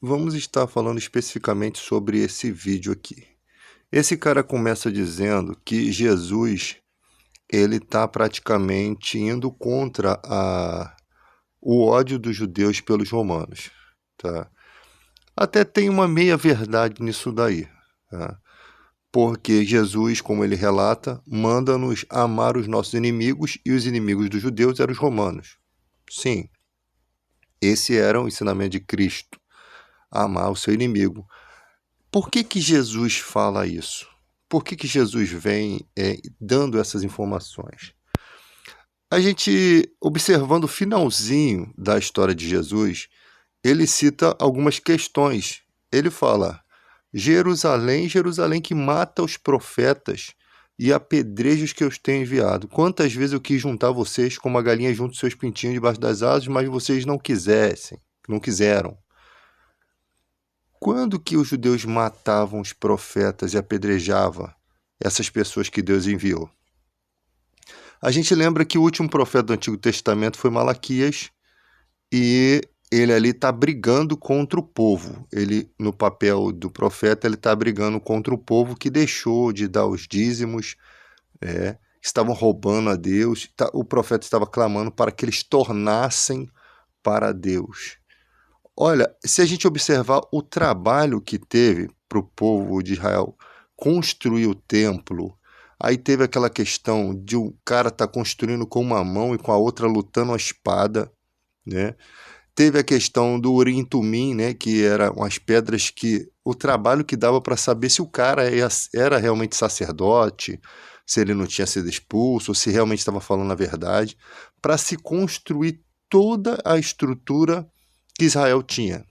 vamos estar falando especificamente sobre esse vídeo aqui. Esse cara começa dizendo que Jesus ele está praticamente indo contra o ódio dos judeus pelos romanos, tá? Até tem uma meia verdade nisso daí, tá? Porque Jesus, como ele relata, manda-nos amar os nossos inimigos e os inimigos dos judeus eram os romanos. Sim, esse era o ensinamento de Cristo, amar o seu inimigo. Por que Jesus fala isso? Por que Jesus vem dando essas informações? A gente, observando o finalzinho da história de Jesus, ele cita algumas questões. Ele fala: Jerusalém, Jerusalém que mata os profetas e apedreja os que eu tenho enviado. Quantas vezes eu quis juntar vocês como a galinha junta os seus pintinhos debaixo das asas, mas vocês não quiseram. Quando que os judeus matavam os profetas e apedrejavam essas pessoas que Deus enviou? A gente lembra que o último profeta do Antigo Testamento foi Malaquias e ele ali está brigando contra o povo. Ele, no papel do profeta, ele está brigando contra o povo que deixou de dar os dízimos, estavam roubando a Deus. O profeta estava clamando para que eles tornassem para Deus. Olha, se a gente observar o trabalho que teve para o povo de Israel construir o templo, aí teve aquela questão de um cara estar construindo com uma mão e com a outra lutando a espada, né? Teve a questão do Urim e Tumim, né, que eram as pedras que o trabalho que dava para saber se o cara era realmente sacerdote, se ele não tinha sido expulso, ou se realmente estava falando a verdade, para se construir toda a estrutura que Israel tinha,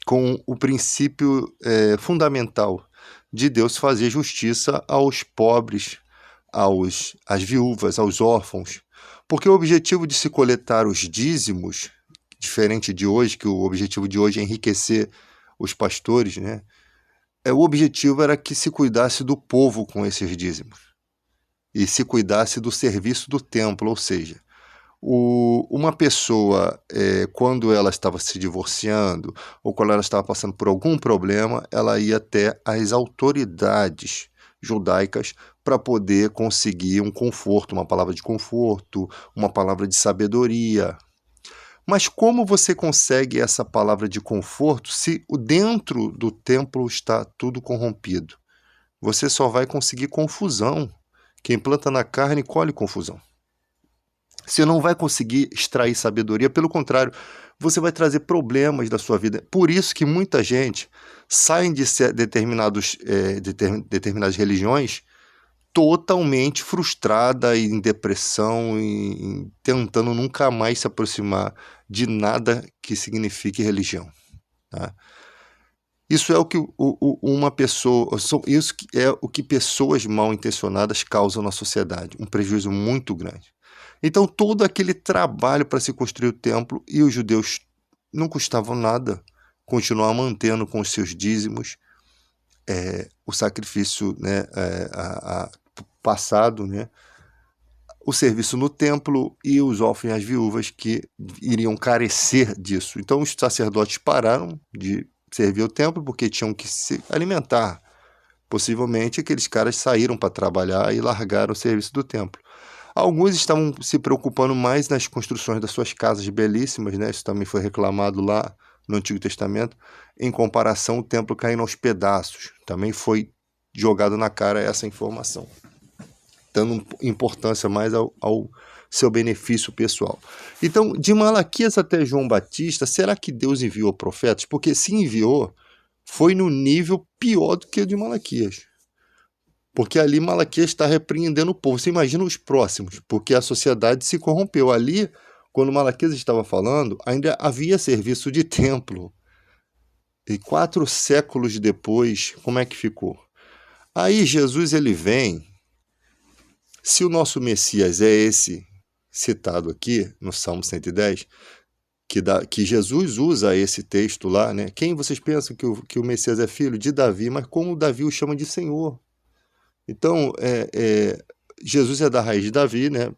com o princípio fundamental de Deus fazer justiça aos pobres, às viúvas, aos órfãos. Porque o objetivo de se coletar os dízimos, diferente de hoje, que o objetivo de hoje é enriquecer os pastores, né? O objetivo era que se cuidasse do povo com esses dízimos e se cuidasse do serviço do templo, ou seja, uma pessoa, quando ela estava se divorciando ou quando ela estava passando por algum problema, ela ia até as autoridades judaicas para poder conseguir um conforto, uma palavra de conforto, uma palavra de sabedoria. Mas como você consegue essa palavra de conforto se o dentro do templo está tudo corrompido? Você só vai conseguir confusão. Quem planta na carne colhe confusão. Você não vai conseguir extrair sabedoria, pelo contrário, você vai trazer problemas da sua vida. Por isso que muita gente sai de determinadas religiões totalmente frustrada e em depressão e tentando nunca mais se aproximar de nada que signifique religião. Tá? Isso é o que uma pessoa, isso é o que pessoas mal intencionadas causam na sociedade, um prejuízo muito grande. Então todo aquele trabalho para se construir o templo e os judeus não custavam nada continuar mantendo com os seus dízimos o sacrifício, né, passado, né, o serviço no templo e os órfãos e as viúvas que iriam carecer disso. Então os sacerdotes pararam de servir o templo porque tinham que se alimentar. Possivelmente aqueles caras saíram para trabalhar e largaram o serviço do templo. Alguns estavam se preocupando mais nas construções das suas casas belíssimas, né? Isso também foi reclamado lá no Antigo Testamento, em comparação ao templo caindo aos pedaços. Também foi jogado na cara essa informação, dando importância mais ao seu benefício pessoal. Então, de Malaquias até João Batista, será que Deus enviou profetas? Porque se enviou, foi no nível pior do que o de Malaquias. Porque ali Malaquias está repreendendo o povo. Você imagina os próximos, porque a sociedade se corrompeu. Ali, quando Malaquias estava falando, ainda havia serviço de templo. E 4 séculos depois, como é que ficou? Aí Jesus ele vem. Se o nosso Messias é esse citado aqui no Salmo 110, que Jesus usa esse texto lá, né? Quem vocês pensam que o Messias é filho? De Davi, mas como Davi o chama de Senhor? Então, Jesus é da raiz de Davi, né?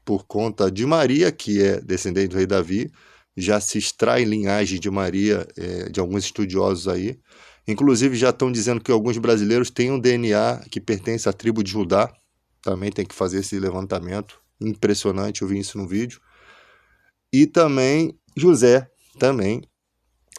Por conta de Maria, que é descendente do rei Davi, já se extrai linhagem de Maria, de alguns estudiosos aí. Inclusive já estão dizendo que alguns brasileiros têm um DNA que pertence à tribo de Judá. Também tem que fazer esse levantamento. Impressionante, eu vi isso no vídeo. E também José também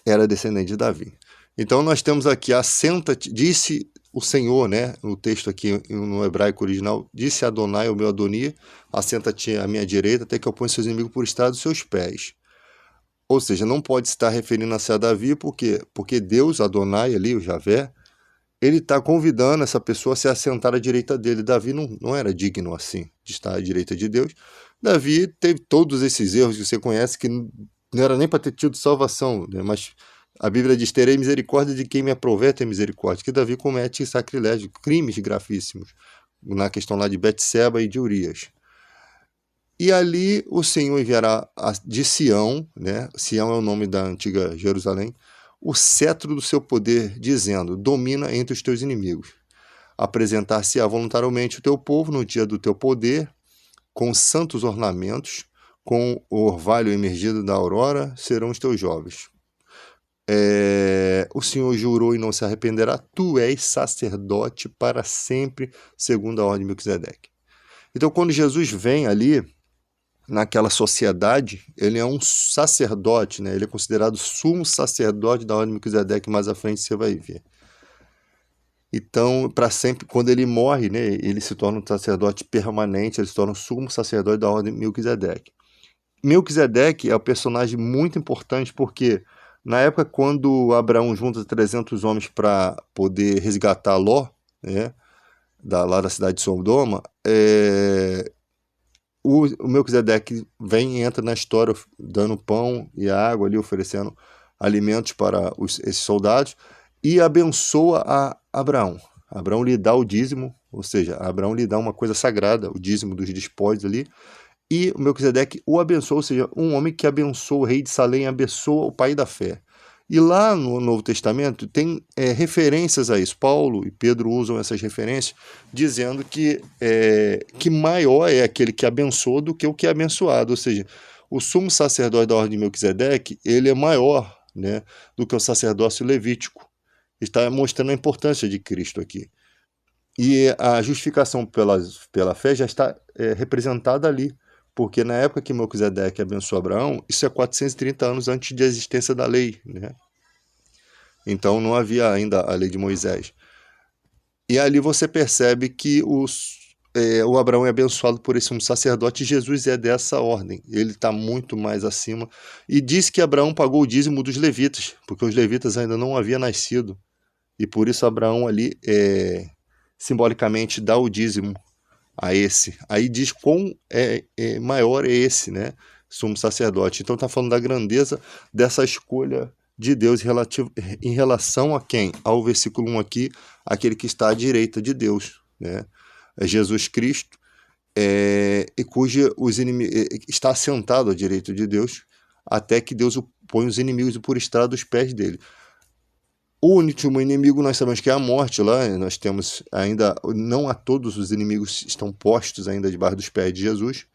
era descendente de Davi. Então nós temos aqui, assenta-te, disse o Senhor, né? O texto aqui no hebraico original, disse Adonai, o meu Adonia, assenta-te à minha direita, até que eu ponha seus inimigos por estrado dos seus pés. Ou seja, não pode estar referindo-se a Davi, porque Deus, Adonai ali, o Javé, ele está convidando essa pessoa a se assentar à direita dele. Davi não era digno assim, de estar à direita de Deus. Davi teve todos esses erros que você conhece, que não era nem para ter tido salvação, né? Mas a Bíblia diz, terei misericórdia de quem me aprover ter misericórdia, que Davi comete sacrilégio, crimes gravíssimos, na questão lá de Betseba e de Urias. E ali o Senhor enviará de Sião, né? Sião é o nome da antiga Jerusalém, o cetro do seu poder, dizendo, domina entre os teus inimigos. Apresentar-se-á voluntariamente o teu povo no dia do teu poder, com santos ornamentos, com o orvalho emergido da aurora, serão os teus jovens. O Senhor jurou e não se arrependerá, tu és sacerdote para sempre, segundo a ordem de Melquisedeque. Então, quando Jesus vem ali, naquela sociedade, ele é um sacerdote, né? Ele é considerado sumo sacerdote da ordem de Melquisedeque, mais à frente você vai ver. Então, para sempre, quando ele morre, né, ele se torna um sacerdote permanente, ele se torna um sumo sacerdote da ordem de Melquisedeque. Melquisedeque é um personagem muito importante porque na época quando Abraão junta 300 homens para poder resgatar Ló, né, lá da cidade de Sodoma, o Melquisedeque vem e entra na história dando pão e água ali, oferecendo alimentos para esses soldados e abençoa a Abraão. Abraão lhe dá o dízimo, ou seja, Abraão lhe dá uma coisa sagrada, o dízimo dos despojos ali, e o Melquisedeque o abençoa, ou seja, um homem que abençoa o rei de Salém, abençoa o pai da fé. E lá no Novo Testamento tem referências a isso. Paulo e Pedro usam essas referências, dizendo que maior é aquele que abençoa do que o que é abençoado. Ou seja, o sumo sacerdote da ordem de Melquisedeque, ele é maior, né, do que o sacerdócio levítico. Está mostrando a importância de Cristo aqui. E a justificação pela fé já está representada ali. Porque na época que Melquisedeque abençoou Abraão, isso é 430 anos antes da existência da lei, né? Então não havia ainda a lei de Moisés. E ali você percebe que o Abraão é abençoado por esse sacerdote, e Jesus é dessa ordem. Ele está muito mais acima. E diz que Abraão pagou o dízimo dos levitas, porque os levitas ainda não haviam nascido. E por isso Abraão ali simbolicamente dá o dízimo a esse. Aí diz quão maior é esse, né? Sumo sacerdote. Então está falando da grandeza dessa escolha de Deus em relação a quem? Ao versículo 1 aqui, aquele que está à direita de Deus, né? É Jesus Cristo, e cujo está assentado à direita de Deus, até que Deus põe os inimigos por estrado dos pés dele. O último inimigo nós sabemos que é a morte lá, nós temos ainda, não a todos os inimigos estão postos ainda debaixo dos pés de Jesus,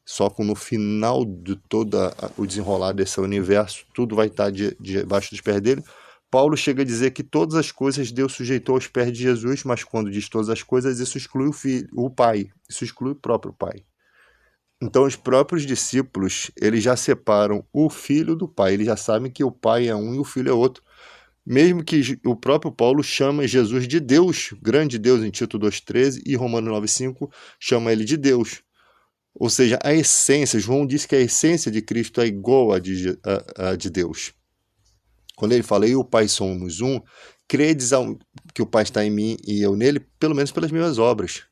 só que no final de todo o desenrolar desse universo, tudo vai estar debaixo dos pés dele. Paulo chega a dizer que todas as coisas Deus sujeitou aos pés de Jesus, mas quando diz todas as coisas, isso exclui o Pai, isso exclui o próprio Pai. Então os próprios discípulos, eles já separam o Filho do Pai, eles já sabem que o Pai é um e o Filho é outro. Mesmo que o próprio Paulo chama Jesus de Deus, grande Deus em Tito 2,13 e Romanos 9,5 chama ele de Deus. Ou seja, a essência, João diz que a essência de Cristo é igual à de Deus. Quando ele fala, eu e o Pai somos um, credes que o Pai está em mim e eu nele, pelo menos pelas minhas obras.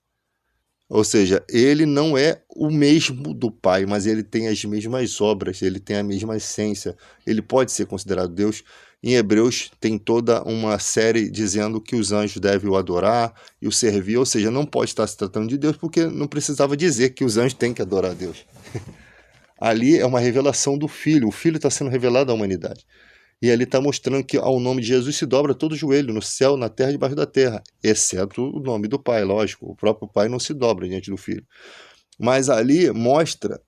Ou seja, ele não é o mesmo do Pai, mas ele tem as mesmas obras, ele tem a mesma essência, ele pode ser considerado Deus. Em Hebreus tem toda uma série dizendo que os anjos devem o adorar e o servir, ou seja, não pode estar se tratando de Deus porque não precisava dizer que os anjos têm que adorar a Deus. Ali é uma revelação do Filho, o Filho está sendo revelado à humanidade. E ali está mostrando que ao nome de Jesus se dobra todo joelho, no céu, na terra e debaixo da terra, exceto o nome do Pai, lógico, o próprio Pai não se dobra diante do Filho. Mas ali mostra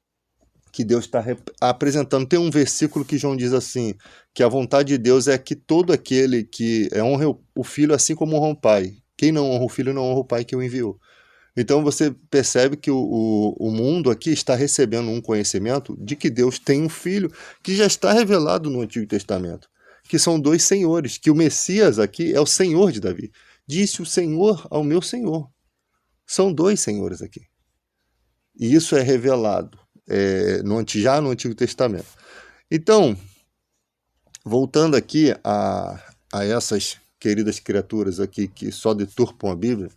que Deus está apresentando. Tem um versículo que João diz assim, que a vontade de Deus é que todo aquele que honra o Filho assim como honra o Pai. Quem não honra o Filho não honra o Pai que o enviou. Então você percebe que o mundo aqui está recebendo um conhecimento de que Deus tem um Filho que já está revelado no Antigo Testamento, que são dois senhores, que o Messias aqui é o Senhor de Davi. Disse o Senhor ao meu Senhor. São dois senhores aqui. E isso é revelado já no Antigo Testamento. Então, voltando aqui a essas queridas criaturas aqui que só deturpam a Bíblia,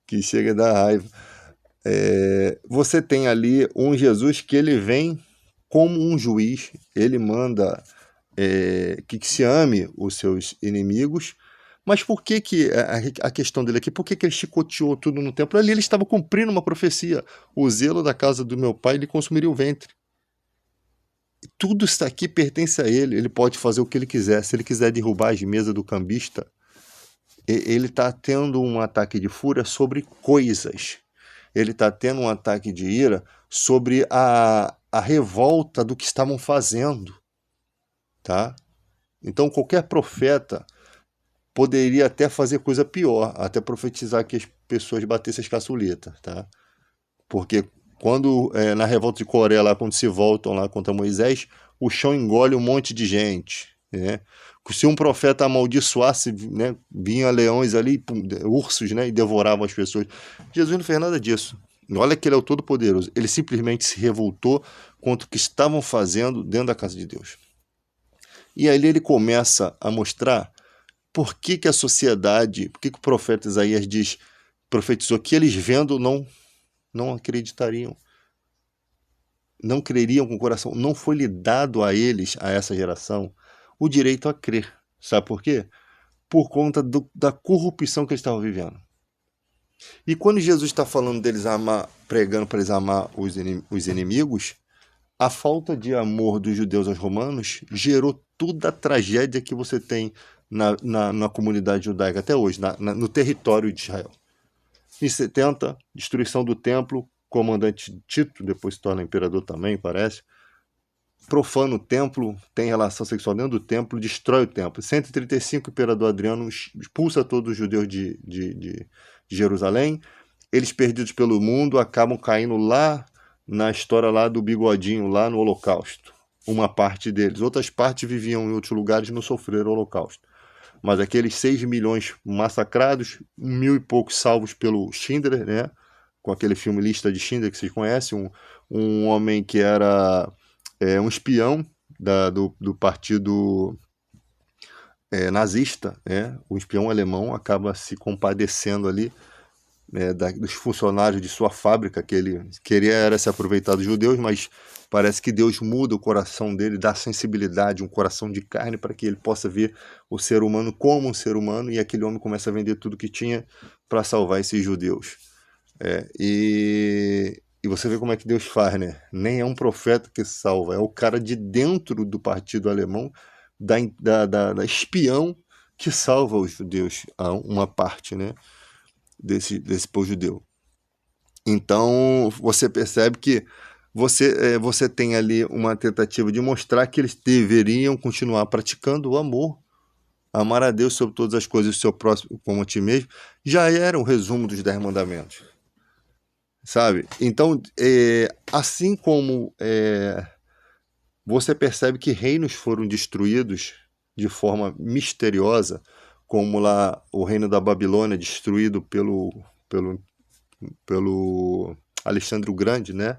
que chega a dar raiva, você tem ali um Jesus que ele vem como um juiz, ele manda que se ame os seus inimigos. Mas por que a questão dele aqui, por que ele chicoteou tudo no templo? Ali ele estava cumprindo uma profecia. O zelo da casa do meu pai lhe consumiria o ventre. Tudo isso aqui pertence a ele. Ele pode fazer o que ele quiser. Se ele quiser derrubar as mesas do cambista, ele está tendo um ataque de fúria sobre coisas. Ele está tendo um ataque de ira sobre a revolta do que estavam fazendo. Tá? Então qualquer profeta poderia até fazer coisa pior, até profetizar que as pessoas batessem as caçuletas, tá? Porque quando, na revolta de Coré, lá, quando se voltam lá contra Moisés, o chão engole um monte de gente, né? Se um profeta amaldiçoasse, né, vinha leões ali, ursos, né, e devoravam as pessoas. Jesus não fez nada disso. Olha que ele é o Todo-Poderoso. Ele simplesmente se revoltou contra o que estavam fazendo dentro da casa de Deus. E aí ele começa a mostrar por que a sociedade, por que o profeta Isaías profetizou que eles vendo não acreditariam, não creriam com o coração, não foi lhe dado a eles, a essa geração, o direito a crer. Sabe por quê? Por conta da corrupção que eles estavam vivendo. E quando Jesus está falando deles pregando para eles amar os inimigos, a falta de amor dos judeus aos romanos gerou toda a tragédia que você tem na comunidade judaica até hoje, no território de Israel. Em 70, destruição do templo, comandante Tito, depois se torna imperador também, parece, profana o templo, tem relação sexual dentro do templo, destrói o templo. Em 135, o imperador Adriano expulsa todos os judeus de Jerusalém. Eles, perdidos pelo mundo, acabam caindo lá na história lá do bigodinho, lá no Holocausto. Uma parte deles. Outras partes viviam em outros lugares e não sofreram o Holocausto. Mas aqueles 6 milhões massacrados, 1.000 e poucos salvos pelo Schindler, né? Com aquele filme Lista de Schindler que vocês conhecem, um homem que era um espião do partido nazista, né? O espião alemão acaba se compadecendo ali dos funcionários de sua fábrica, que ele queria era se aproveitar dos judeus, mas parece que Deus muda o coração dele, dá sensibilidade, um coração de carne, para que ele possa ver o ser humano como um ser humano, e aquele homem começa a vender tudo que tinha para salvar esses judeus. E você vê como é que Deus faz, né? Nem é um profeta que salva, é o cara de dentro do partido alemão, da espião, que salva os judeus, uma parte, né, desse povo judeu. Então você percebe que você tem ali uma tentativa de mostrar que eles deveriam continuar praticando o amor. Amar a Deus sobre todas as coisas e o seu próximo como a ti mesmo, já era o resumo dos 10 mandamentos. Sabe? Então, assim como você percebe que reinos foram destruídos de forma misteriosa, como lá o reino da Babilônia destruído pelo Alexandre o Grande, né?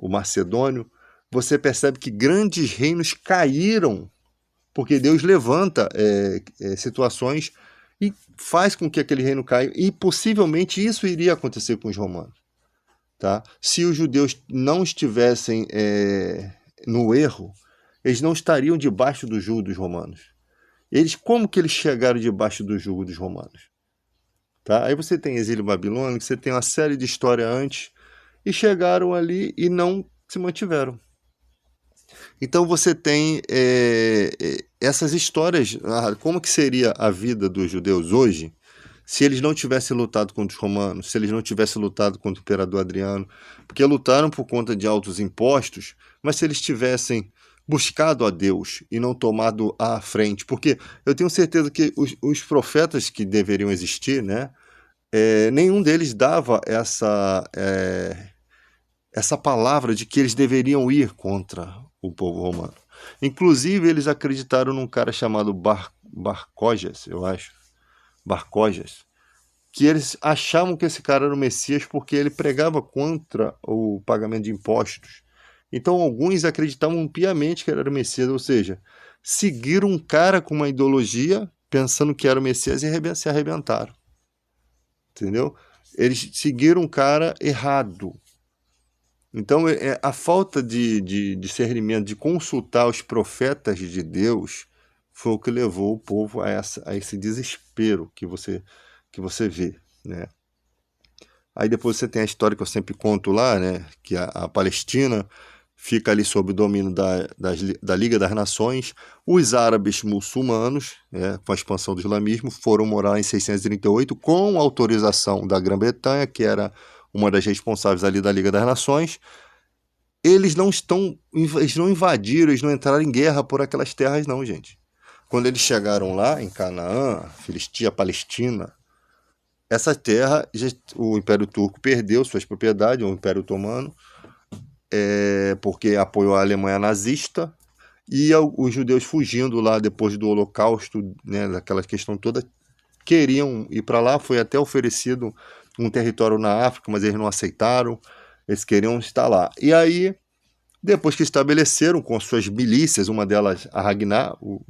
O Macedônio, você percebe que grandes reinos caíram, porque Deus levanta situações e faz com que aquele reino caia, e possivelmente isso iria acontecer com os romanos. Tá? Se os judeus não estivessem no erro, eles não estariam debaixo do jugo dos romanos. Como que eles chegaram debaixo do jugo dos romanos? Tá? Aí você tem exílio babilônico, você tem uma série de história antes, e chegaram ali e não se mantiveram. Então você tem essas histórias, como que seria a vida dos judeus hoje, se eles não tivessem lutado contra os romanos, se eles não tivessem lutado contra o imperador Adriano, porque lutaram por conta de altos impostos, mas se eles tivessem buscado a Deus e não tomado à frente, porque eu tenho certeza que os profetas que deveriam existir, né, nenhum deles dava essa palavra de que eles deveriam ir contra o povo romano. Inclusive, eles acreditaram num cara chamado Barcojas, eu acho, Barcojas, que eles achavam que esse cara era o Messias porque ele pregava contra o pagamento de impostos. Então, alguns acreditavam piamente que ele era o Messias, ou seja, seguiram um cara com uma ideologia pensando que era o Messias e se arrebentaram. Entendeu? Eles seguiram um cara errado. Então, a falta de discernimento, de consultar os profetas de Deus, foi o que levou o povo a esse desespero que você vê, né? Aí depois você tem a história que eu sempre conto lá, né? Que a Palestina fica ali sob o domínio da Liga das Nações. Os árabes muçulmanos, com a expansão do islamismo, foram morar em 638 com autorização da Grã-Bretanha, que era uma das responsáveis ali da Liga das Nações. Eles não invadiram, eles não entraram em guerra por aquelas terras não, gente. Quando eles chegaram lá em Canaã, Filistia, Palestina, essa terra, o Império Turco perdeu suas propriedades, o Império Otomano, porque apoiou a Alemanha nazista, e os judeus fugindo lá depois do Holocausto, né, daquela questão toda, queriam ir para lá. Foi até oferecido um território na África, mas eles não aceitaram, eles queriam estar lá. E aí, depois que estabeleceram com suas milícias, uma delas a Ragnar, o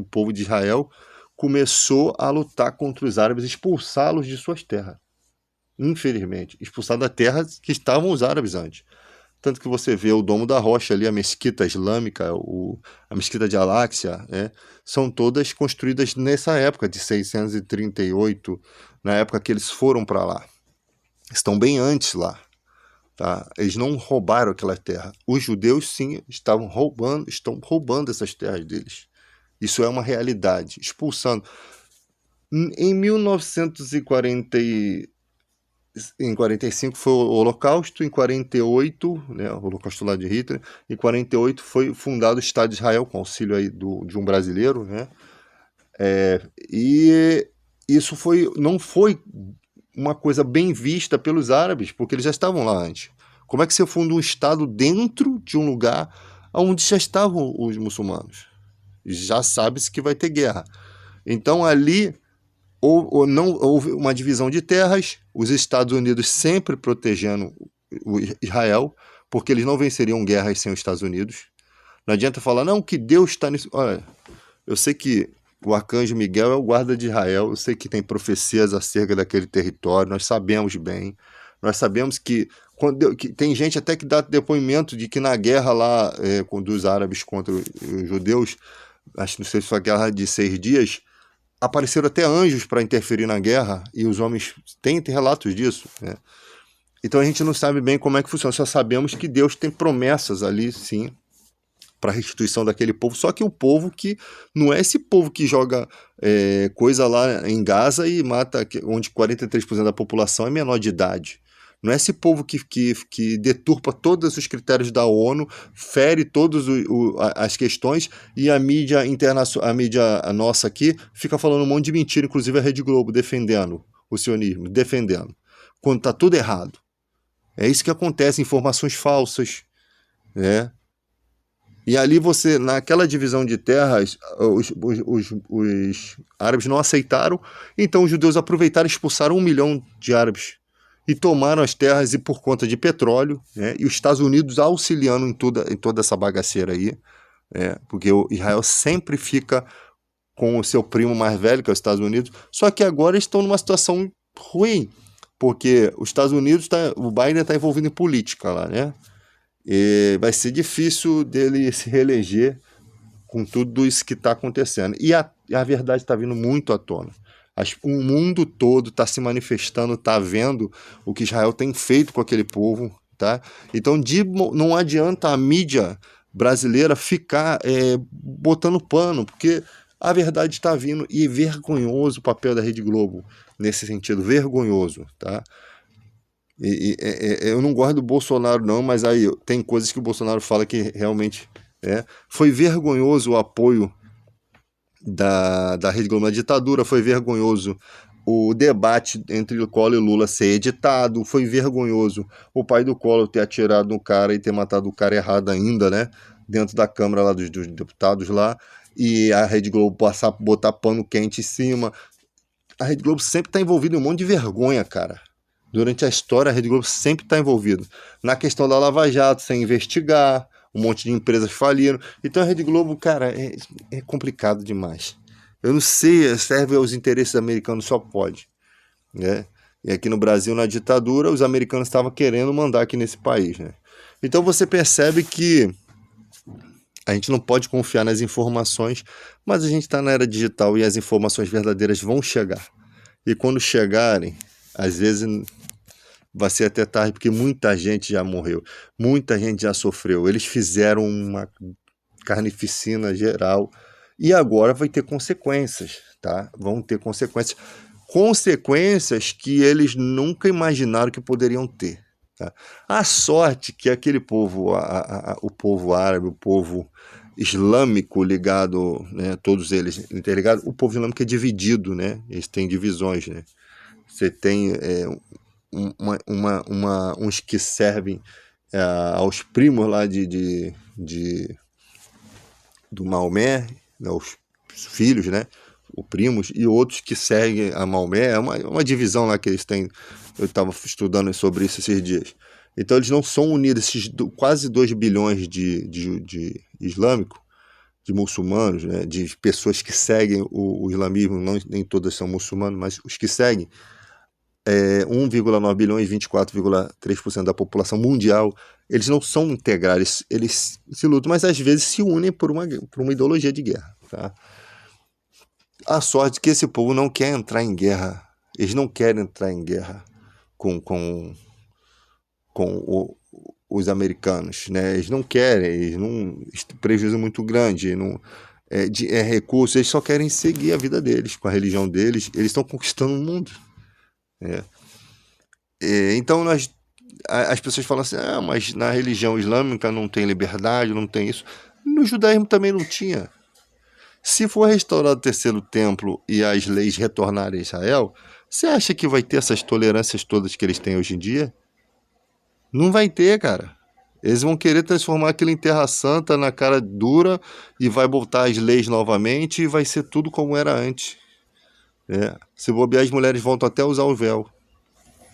povo de Israel, começou a lutar contra os árabes, expulsá-los de suas terras. Infelizmente, expulsar da terra que estavam os árabes antes. Tanto que você vê o Domo da Rocha ali, a mesquita islâmica, a mesquita de Al-Aqsa, são todas construídas nessa época de 638, na época que eles foram para lá. Estão bem antes lá. Tá? Eles não roubaram aquela terra. Os judeus, sim, estão roubando essas terras deles. Isso é uma realidade, expulsando. Em 1945 foi o Holocausto, em 48, né, o Holocausto lá de Hitler, em 48 foi fundado o Estado de Israel, com auxílio aí de um brasileiro, né? E isso não foi uma coisa bem vista pelos árabes, porque eles já estavam lá antes. Como é que você funda um Estado dentro de um lugar onde já estavam os muçulmanos? Já sabe-se que vai ter guerra. Então ali ou não houve uma divisão de terras, os Estados Unidos sempre protegendo o Israel, porque eles não venceriam guerras sem os Estados Unidos. Não adianta falar, não, que Deus está nisso. Olha, eu sei que o arcanjo Miguel é o guarda de Israel, eu sei que tem profecias acerca daquele território, nós sabemos bem. Nós sabemos que tem gente até que dá depoimento de que na guerra lá dos árabes contra os judeus, acho que não sei se foi a guerra de 6 dias, apareceram até anjos para interferir na guerra, e os homens têm relatos disso, né? Então a gente não sabe bem como é que funciona, só sabemos que Deus tem promessas ali, sim, para a restituição daquele povo, só que o povo que não é esse povo que joga coisa lá em Gaza e mata, onde 43% da população é menor de idade. Não é esse povo que deturpa todos os critérios da ONU, fere todas as questões, e a mídia internacional, a mídia nossa aqui, fica falando um monte de mentira, inclusive a Rede Globo, defendendo o sionismo, defendendo, quando está tudo errado. É isso que acontece, informações falsas, né? E ali você, naquela divisão de terras, os árabes não aceitaram, então os judeus aproveitaram e expulsaram 1 milhão de árabes e tomaram as terras, e por conta de petróleo, né, e os Estados Unidos auxiliando em toda essa bagaceira aí, porque o Israel sempre fica com o seu primo mais velho, que é os Estados Unidos, só que agora estão numa situação ruim, porque os Estados Unidos, o Biden está envolvido em política lá, né? E vai ser difícil dele se reeleger com tudo isso que está acontecendo. E a verdade está vindo muito à tona. O mundo todo está se manifestando, está vendo o que Israel tem feito com aquele povo. Tá? Então não adianta a mídia brasileira ficar botando pano, porque A verdade está vindo e é vergonhoso o papel da Rede Globo nesse sentido, vergonhoso, tá? Eu não gosto do Bolsonaro não, mas aí tem coisas que o Bolsonaro fala que realmente foi vergonhoso o apoio da Rede Globo na ditadura, foi vergonhoso o debate entre Collor e Lula ser editado, foi vergonhoso o pai do Collor ter atirado no cara e ter matado o cara errado ainda, né? Dentro da Câmara lá dos deputados lá, e a Rede Globo botar pano quente em cima. A Rede Globo sempre está envolvida em um monte de vergonha, cara. Durante a história, a Rede Globo sempre está envolvida. Na questão da Lava Jato, sem investigar, um monte de empresas faliram. Então a Rede Globo, cara, é complicado demais. Eu não sei, serve aos interesses americanos, só pode. Né? E aqui no Brasil, na ditadura, os americanos estavam querendo mandar aqui nesse país. Né? Então você percebe que a gente não pode confiar nas informações, mas a gente está na era digital e as informações verdadeiras vão chegar. E quando chegarem, às vezes vai ser até tarde, porque muita gente já morreu, muita gente já sofreu. Eles fizeram uma carnificina geral e agora vai ter consequências, tá? Vão ter consequências. Consequências que eles nunca imaginaram que poderiam ter. Tá? A sorte que aquele povo, o povo árabe, o povo islâmico ligado, né, todos eles interligados, o povo islâmico é dividido, né? Eles têm divisões, né? Você tem uns que servem aos primos lá do Maomé, né, os filhos, né? Os primos, e outros que seguem a Maomé. É uma divisão lá que eles têm. Eu estava estudando sobre isso esses dias. Então eles não são unidos, esses quase 2 bilhões de islâmicos, de muçulmanos, né, de pessoas que seguem o islamismo, nem todas são muçulmanos, mas os que seguem, 1,9 bilhões, 24,3% da população mundial, eles não são integrados, eles se lutam, mas às vezes se unem por uma ideologia de guerra. Tá? A sorte é que esse povo não quer entrar em guerra, eles não querem entrar em guerra com os americanos, né? Eles não querem, eles não, prejuízo muito grande, não, recurso, eles só querem seguir a vida deles, com a religião deles, eles estão conquistando o mundo. Então as pessoas falam assim, mas na religião islâmica não tem liberdade, não tem isso. No judaísmo também não tinha. Se for restaurado o terceiro templo e as leis retornarem a Israel, você acha que vai ter essas tolerâncias todas que eles têm hoje em dia? Não vai ter, cara. Eles vão querer transformar aquilo em terra santa, na cara dura, e vai botar as leis novamente e vai ser tudo como era antes. Se bobear, as mulheres voltam até a usar o véu.